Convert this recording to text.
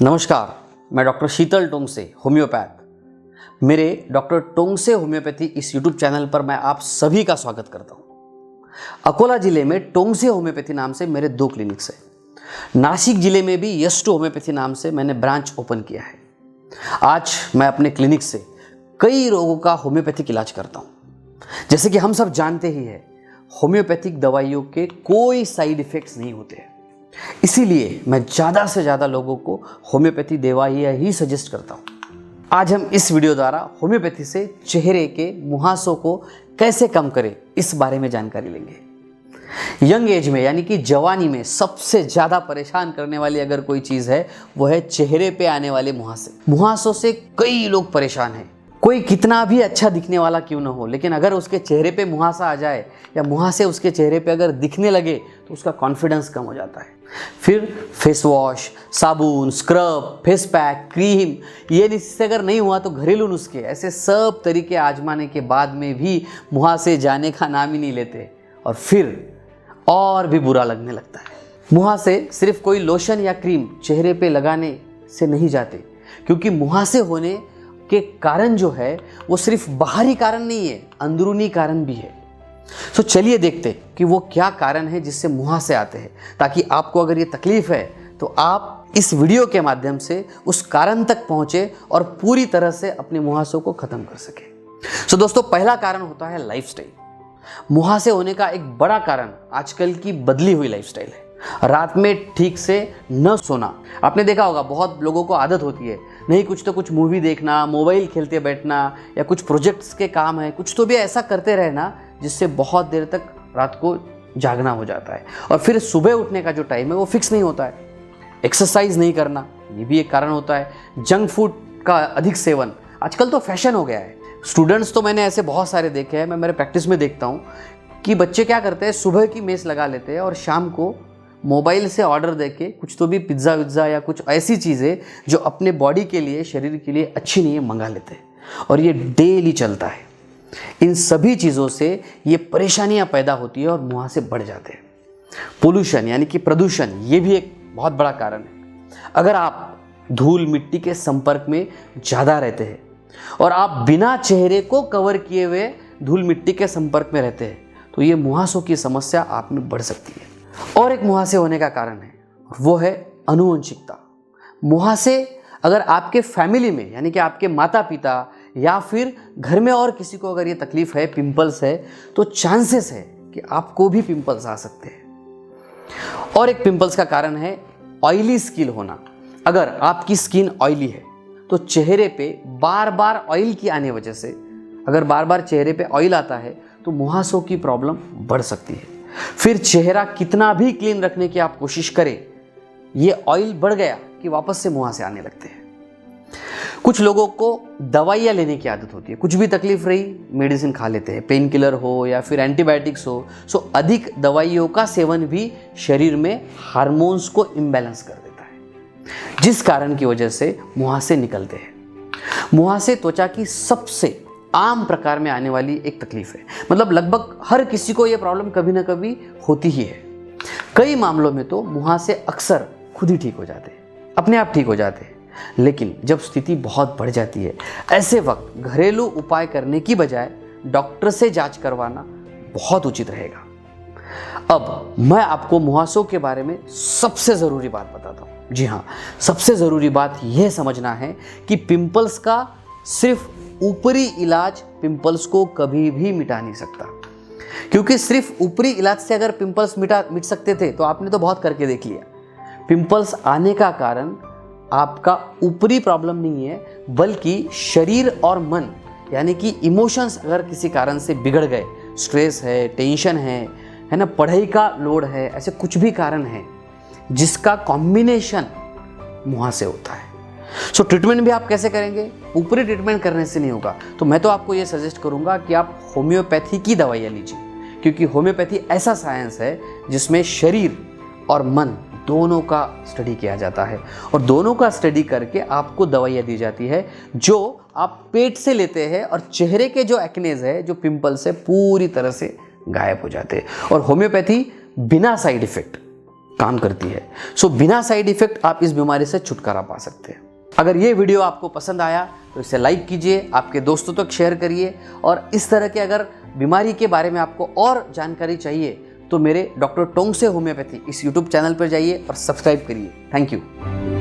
नमस्कार, मैं डॉक्टर शीतल टोंगसे होम्योपैथ। मेरे डॉक्टर टोंगसे होम्योपैथी इस यूट्यूब चैनल पर मैं आप सभी का स्वागत करता हूँ। अकोला जिले में टोंगसे होम्योपैथी नाम से मेरे 2 क्लिनिक्स हैं। नासिक जिले में भी यस टू होम्योपैथी नाम से मैंने ब्रांच ओपन किया है। आज मैं अपने क्लिनिक से कई रोगों का होम्योपैथिक इलाज करता हूँ। जैसे कि हम सब जानते ही हैं, होम्योपैथिक दवाइयों के कोई साइड इफेक्ट्स नहीं होते हैं। इसीलिए मैं ज़्यादा से ज़्यादा लोगों को होम्योपैथी दवाइयाँ ही सजेस्ट करता हूँ। आज हम इस वीडियो द्वारा होम्योपैथी से चेहरे के मुहासों को कैसे कम करें, इस बारे में जानकारी लेंगे। यंग एज में यानी कि जवानी में सबसे ज़्यादा परेशान करने वाली अगर कोई चीज़ है, वो है चेहरे पे आने वाले मुहासे। मुहासों से कई लोग परेशान हैं। कोई कितना भी अच्छा दिखने वाला क्यों ना हो, लेकिन अगर उसके चेहरे पे मुहासा आ जाए या मुहासे उसके चेहरे पे अगर दिखने लगे तो उसका कॉन्फिडेंस कम हो जाता है। फिर फेस वॉश, साबुन, स्क्रब, फेस पैक, क्रीम, ये इससे अगर नहीं हुआ तो घरेलू नुस्खे, ऐसे सब तरीके आजमाने के बाद में भी मुहासे जाने का नाम ही नहीं लेते और फिर और भी बुरा लगने लगता है। मुहासे सिर्फ कोई लोशन या क्रीम चेहरे पे लगाने से नहीं जाते, क्योंकि मुहासे होने के कारण जो है वो सिर्फ बाहरी कारण नहीं है, अंदरूनी कारण भी है। तो चलिए देखते कि वो क्या कारण है जिससे मुहासे आते हैं, ताकि आपको अगर ये तकलीफ है तो आप इस वीडियो के माध्यम से उस कारण तक पहुंचे और पूरी तरह से अपने मुहासों को खत्म कर सके। तो दोस्तों, पहला कारण होता है लाइफस्टाइल। मुहासे होने का एक बड़ा कारण आजकल की बदली हुई लाइफस्टाइल है। रात में ठीक से न सोना। आपने देखा होगा, बहुत लोगों को आदत होती है, नहीं कुछ तो कुछ मूवी देखना, मोबाइल खेलते बैठना, या कुछ प्रोजेक्ट्स के काम है, कुछ तो भी ऐसा करते रहना जिससे बहुत देर तक रात को जागना हो जाता है। और फिर सुबह उठने का जो टाइम है वो फिक्स नहीं होता है। एक्सरसाइज नहीं करना, ये भी एक कारण होता है। जंक फूड का अधिक सेवन आजकल तो फैशन हो गया है। स्टूडेंट्स तो मैंने ऐसे बहुत सारे देखे हैं, मैं मेरे प्रैक्टिस में देखता हूँ कि बच्चे क्या करते हैं, सुबह की मेस लगा लेते हैं और शाम को मोबाइल से ऑर्डर देके कुछ तो भी पिज्ज़ा विज्ज़ा या कुछ ऐसी चीज़ें जो अपने बॉडी के लिए, शरीर के लिए अच्छी नहीं है, मंगा लेते हैं और ये डेली चलता है। इन सभी चीज़ों से ये परेशानियां पैदा होती है और मुहासे बढ़ जाते हैं। पोल्यूशन यानी कि प्रदूषण, ये भी एक बहुत बड़ा कारण है। अगर आप धूल मिट्टी के संपर्क में ज़्यादा रहते हैं और आप बिना चेहरे को कवर किए हुए धूल मिट्टी के संपर्क में रहते हैं, तो ये मुहासों की समस्या आप में बढ़ सकती है। और एक मुहासे होने का कारण है, वो है आनुवंशिकता। मुहासे अगर आपके फैमिली में यानी कि आपके माता पिता या फिर घर में और किसी को अगर ये तकलीफ है, पिंपल्स है, तो चांसेस है कि आपको भी पिंपल्स आ सकते हैं। और एक पिंपल्स का कारण है ऑयली स्किन होना। अगर आपकी स्किन ऑयली है तो चेहरे पे बार बार ऑयल की आने वजह से, अगर बार बार चेहरे पे ऑयल आता है तो मुहासों की प्रॉब्लम बढ़ सकती है। फिर चेहरा कितना भी क्लीन रखने की आप कोशिश करें, ये ऑयल बढ़ गया कि वापस से मुहासे आने लगते हैं। कुछ लोगों को दवाइयाँ लेने की आदत होती है, कुछ भी तकलीफ रही मेडिसिन खा लेते हैं, पेन किलर हो या फिर एंटीबायोटिक्स हो। सो अधिक दवाइयों का सेवन भी शरीर में हार्मोन्स को इम्बैलेंस कर देता है, जिस कारण की वजह से मुहासे निकलते हैं। मुहासे त्वचा की सबसे आम प्रकार में आने वाली एक तकलीफ है। मतलब लगभग हर किसी को ये प्रॉब्लम कभी ना कभी होती ही है। कई मामलों में तो मुहासे अक्सर खुद ही ठीक हो जाते हैं, अपने आप ठीक हो जाते हैं। लेकिन जब स्थिति बहुत बढ़ जाती है, ऐसे वक्त घरेलू उपाय करने की बजाय डॉक्टर से जांच करवाना बहुत उचित रहेगा। अब मैं आपको मुहासों के बारे में सबसे ज़रूरी बात बताता हूँ। जी हाँ, सबसे ज़रूरी बात यह समझना है कि पिंपल्स का सिर्फ ऊपरी इलाज पिंपल्स को कभी भी मिटा नहीं सकता। क्योंकि सिर्फ ऊपरी इलाज से अगर पिंपल्स मिट सकते थे तो आपने तो बहुत करके देख लिया। पिंपल्स आने का कारण आपका ऊपरी प्रॉब्लम नहीं है, बल्कि शरीर और मन यानी कि इमोशंस अगर किसी कारण से बिगड़ गए, स्ट्रेस है, टेंशन है ना, पढ़ाई का लोड है, ऐसे कुछ भी कारण है जिसका कॉम्बिनेशन मुहासे होता है। सो ट्रीटमेंट भी आप कैसे करेंगे? ऊपरी ट्रीटमेंट करने से नहीं होगा। तो मैं तो आपको ये सजेस्ट करूंगा कि आप होम्योपैथी की दवाइयाँ लीजिए, क्योंकि होम्योपैथी ऐसा साइंस है जिसमें शरीर और मन दोनों का स्टडी किया जाता है और दोनों का स्टडी करके आपको दवाइयाँ दी जाती है जो आप पेट से लेते हैं और चेहरे के जो एक्नेज है, जो पिंपल्स है, पूरी तरह से गायब हो जाते हैं। और होम्योपैथी बिना साइड इफेक्ट काम करती है। सो बिना साइड इफेक्ट आप इस बीमारी से छुटकारा पा सकते हैं। अगर ये वीडियो आपको पसंद आया तो इसे लाइक कीजिए, आपके दोस्तों तक शेयर करिए, और इस तरह के अगर बीमारी के बारे में आपको और जानकारी चाहिए तो मेरे डॉक्टर टोंगसे होम्योपैथी इस यूट्यूब चैनल पर जाइए और सब्सक्राइब करिए। Thank you.